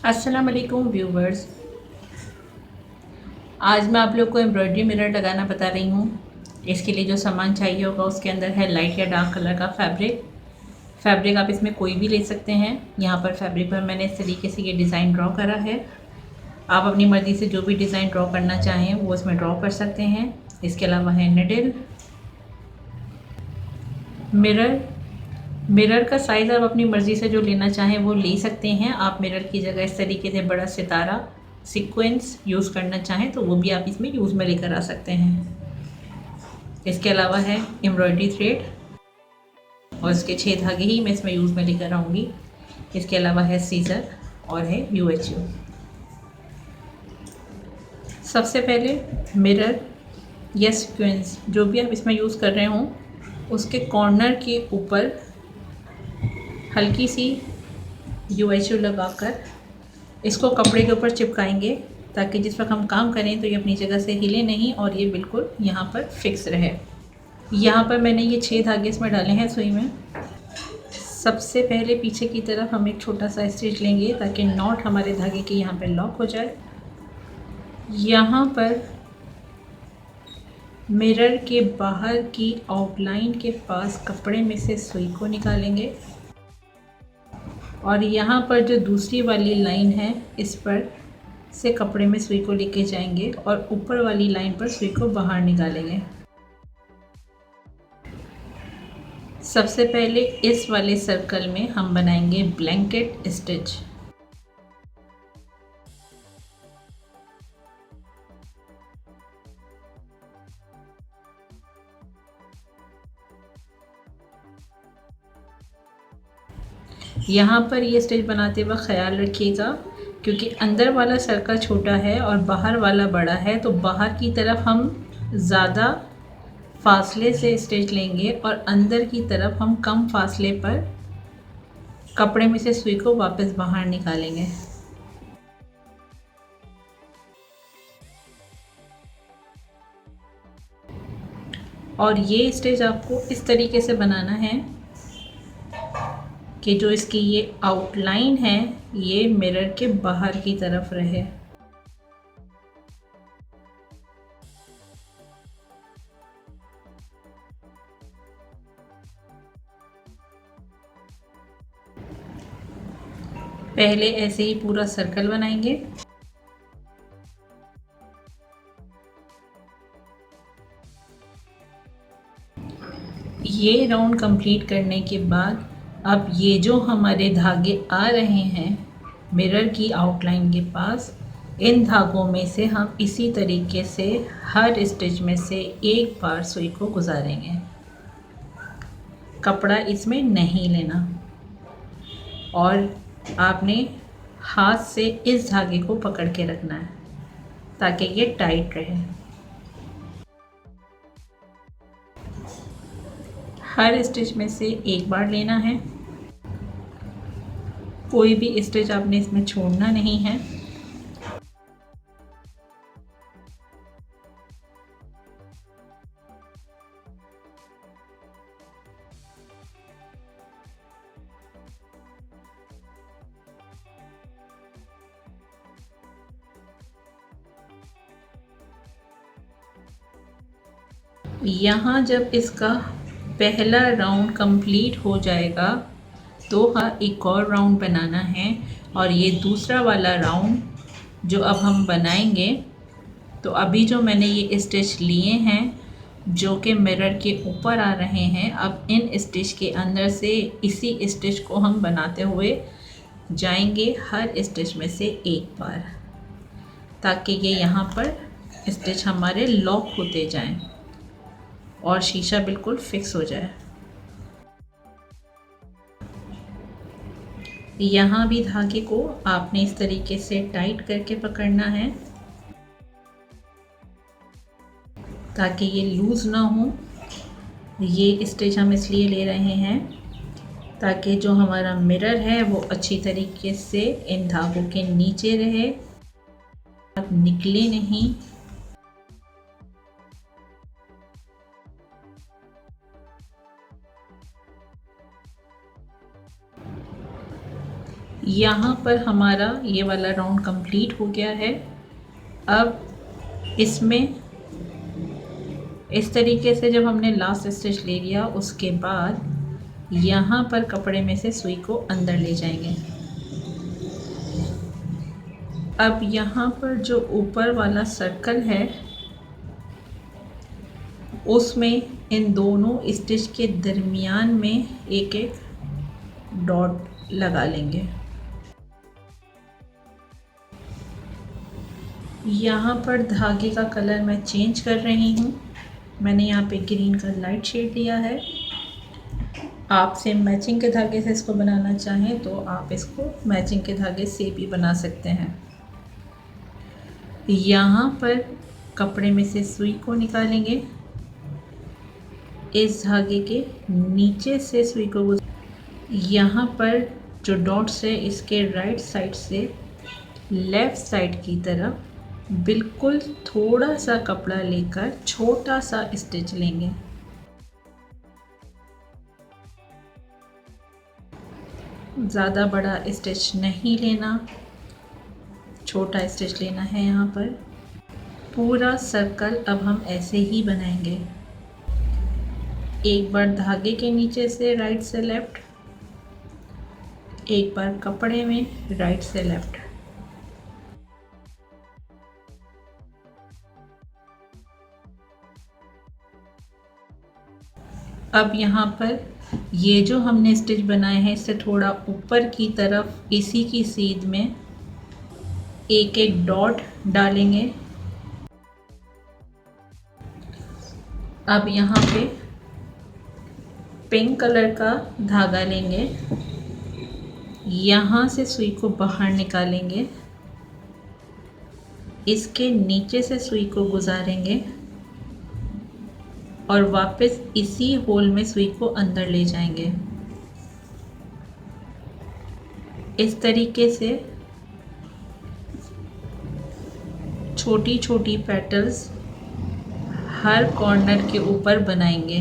अस्सलाम वालेकुम व्यूवर्स। आज मैं आप लोग को एम्ब्रॉयडरी मिरर लगाना बता रही हूँ। इसके लिए जो सामान चाहिए होगा उसके अंदर है लाइट या डार्क कलर का फैब्रिक आप इसमें कोई भी ले सकते हैं। यहाँ पर फैब्रिक पर मैंने इस तरीके से ये डिज़ाइन ड्रॉ करा है। आप अपनी मर्ज़ी से जो भी डिज़ाइन ड्रॉ करना चाहें वो इसमें ड्रॉ कर सकते हैं। इसके अलावा है निडल, मिरर का साइज़ आप अपनी मर्ज़ी से जो लेना चाहें वो ले सकते हैं। आप मिरर की जगह इस तरीके से बड़ा सितारा सीक्वेंस यूज़ करना चाहें तो वो भी आप इसमें यूज़ में लेकर आ सकते हैं। इसके अलावा है एम्ब्रॉयडरी थ्रेड और इसके 6 धागे ही मैं इसमें यूज़ में लेकर आऊँगी। इसके अलावा है सीज़र और है UHU। सबसे पहले मिरर या सीक्वेंस जो भी आप इसमें यूज़ कर रहे हों उसके कॉर्नर के ऊपर हल्की सी UHU लगाकर इसको कपड़े के ऊपर चिपकाएंगे ताकि जिस वक्त हम काम करें तो ये अपनी जगह से हिले नहीं और ये बिल्कुल यहाँ पर फिक्स रहे। यहाँ पर मैंने ये 6 धागे इसमें डाले हैं सुई में। सबसे पहले पीछे की तरफ हम एक छोटा सा स्टिच लेंगे ताकि नॉट हमारे धागे के यहाँ पर लॉक हो जाए। यहाँ पर मिरर के बाहर की आउटलाइन के पास कपड़े में से सुई को निकालेंगे और यहाँ पर जो दूसरी वाली लाइन है इस पर से कपड़े में सुई को लेके जाएंगे और ऊपर वाली लाइन पर सुई को बाहर निकालेंगे। सबसे पहले इस वाले सर्कल में हम बनाएंगे ब्लैंकेट स्टिच। यहाँ पर ये स्टिच बनाते वक्त ख्याल रखिएगा क्योंकि अंदर वाला सर्कल छोटा है और बाहर वाला बड़ा है तो बाहर की तरफ हम ज़्यादा फासले से स्टिच लेंगे और अंदर की तरफ हम कम फासले पर कपड़े में से सुई को वापस बाहर निकालेंगे। और ये स्टिच आपको इस तरीके से बनाना है कि जो इसकी ये आउटलाइन है ये मिरर के बाहर की तरफ रहे। पहले ऐसे ही पूरा सर्कल बनाएंगे। ये राउंड कंप्लीट करने के बाद अब ये जो हमारे धागे आ रहे हैं मिरर की आउटलाइन के पास, इन धागों में से हम इसी तरीके से हर स्टिच में से एक बार सुई को गुजारेंगे। कपड़ा इसमें नहीं लेना और आपने हाथ से इस धागे को पकड़ के रखना है ताकि ये टाइट रहे। हर स्टिच में से एक बार लेना है, कोई भी स्टिच आपने इसमें छोड़ना नहीं है। यहाँ जब इसका पहला राउंड कंप्लीट हो जाएगा तो हाँ एक और राउंड बनाना है और ये दूसरा वाला राउंड जो अब हम बनाएंगे। तो अभी जो मैंने ये स्टिच लिए हैं जो कि मिरर के ऊपर आ रहे हैं, अब इन स्टिच के अंदर से इसी स्टिच को हम बनाते हुए जाएंगे हर स्टिच में से एक बार ताकि ये यहाँ पर स्टिच हमारे लॉक होते जाएं और शीशा बिल्कुल फिक्स हो जाए। यहाँ भी धागे को आपने इस तरीके से टाइट करके पकड़ना है ताकि ये लूज़ ना हो। ये स्टिच हम इसलिए ले रहे हैं ताकि जो हमारा मिरर है वो अच्छी तरीके से इन धागों के नीचे रहे, निकले नहीं। यहाँ पर हमारा ये वाला राउंड कंप्लीट हो गया है। अब इसमें इस तरीके से जब हमने लास्ट स्टिच ले लिया, उसके बाद यहाँ पर कपड़े में से सुई को अंदर ले जाएंगे। अब यहाँ पर जो ऊपर वाला सर्कल है उसमें इन दोनों स्टिच के दरमियान में एक एक डॉट लगा लेंगे। यहाँ पर धागे का कलर मैं चेंज कर रही हूँ। मैंने यहाँ पे ग्रीन का लाइट शेड लिया है। आप सेम मैचिंग के धागे से इसको बनाना चाहें तो आप इसको मैचिंग के धागे से भी बना सकते हैं। यहाँ पर कपड़े में से सुई को निकालेंगे। इस धागे के नीचे से सुई को यहाँ पर जो डॉट्स है इसके राइट साइड से लेफ़्ट साइड की तरफ बिल्कुल थोड़ा सा कपड़ा लेकर छोटा सा स्टिच लेंगे। ज़्यादा बड़ा स्टिच नहीं लेना, छोटा स्टिच लेना है। यहाँ पर पूरा सर्कल अब हम ऐसे ही बनाएंगे। एक बार धागे के नीचे से राइट से लेफ़्ट, एक बार कपड़े में राइट से लेफ़्ट। अब यहाँ पर ये जो हमने स्टिच बनाए हैं इससे थोड़ा ऊपर की तरफ इसी की सीध में एक एक डॉट डालेंगे। अब यहाँ पे पिंक कलर का धागा लेंगे, यहाँ से सुई को बाहर निकालेंगे, इसके नीचे से सुई को गुजारेंगे और वापस इसी होल में सुई को अंदर ले जाएंगे। इस तरीके से छोटी छोटी पेटल्स हर कॉर्नर के ऊपर बनाएंगे।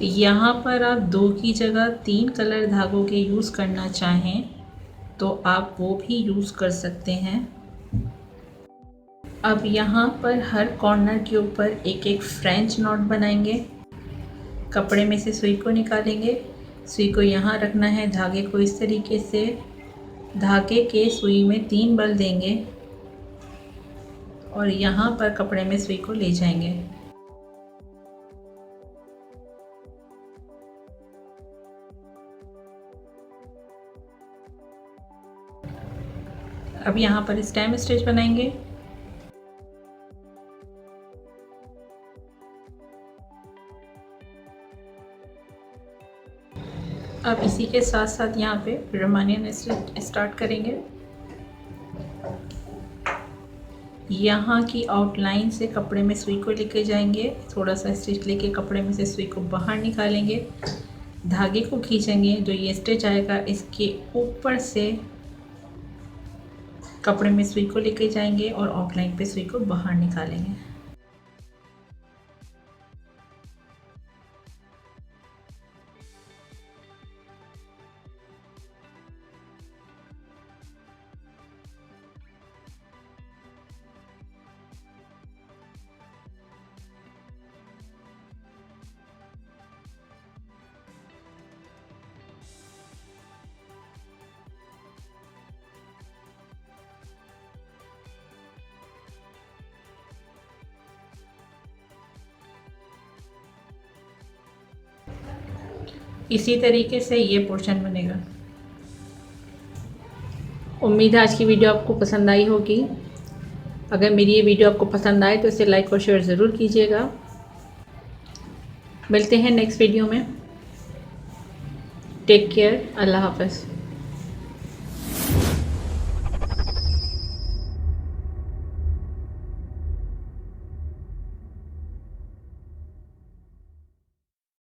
यहाँ पर आप 2 की जगह 3 कलर धागों के यूज़ करना चाहें तो आप वो भी यूज़ कर सकते हैं। अब यहाँ पर हर कॉर्नर के ऊपर एक एक फ्रेंच नॉट बनाएंगे। कपड़े में से सुई को निकालेंगे, सुई को यहाँ रखना है, धागे को इस तरीके से धागे के सुई में 3 बल देंगे और यहाँ पर कपड़े में सुई को ले जाएंगे। अब यहाँ पर स्टेम स्टिच बनाएंगे। अब इसी के साथ साथ यहाँ पे रोमानियन स्टिच स्टार्ट करेंगे। यहाँ की आउटलाइन से कपड़े में सुई को लेके जाएंगे, थोड़ा सा स्टिच लेके कपड़े में से सुई को बाहर निकालेंगे, धागे को खींचेंगे, जो ये स्टिच आएगा इसके ऊपर से कपड़े में सुई को लेके जाएंगे और आउटलाइन पे सुई को बाहर निकालेंगे। इसी तरीके से ये पोर्शन बनेगा। उम्मीद है आज की वीडियो आपको पसंद आई होगी। अगर मेरी ये वीडियो आपको पसंद आए तो इसे लाइक और शेयर ज़रूर कीजिएगा। मिलते हैं नेक्स्ट वीडियो में। Take care. अल्लाह हाफ़िज़।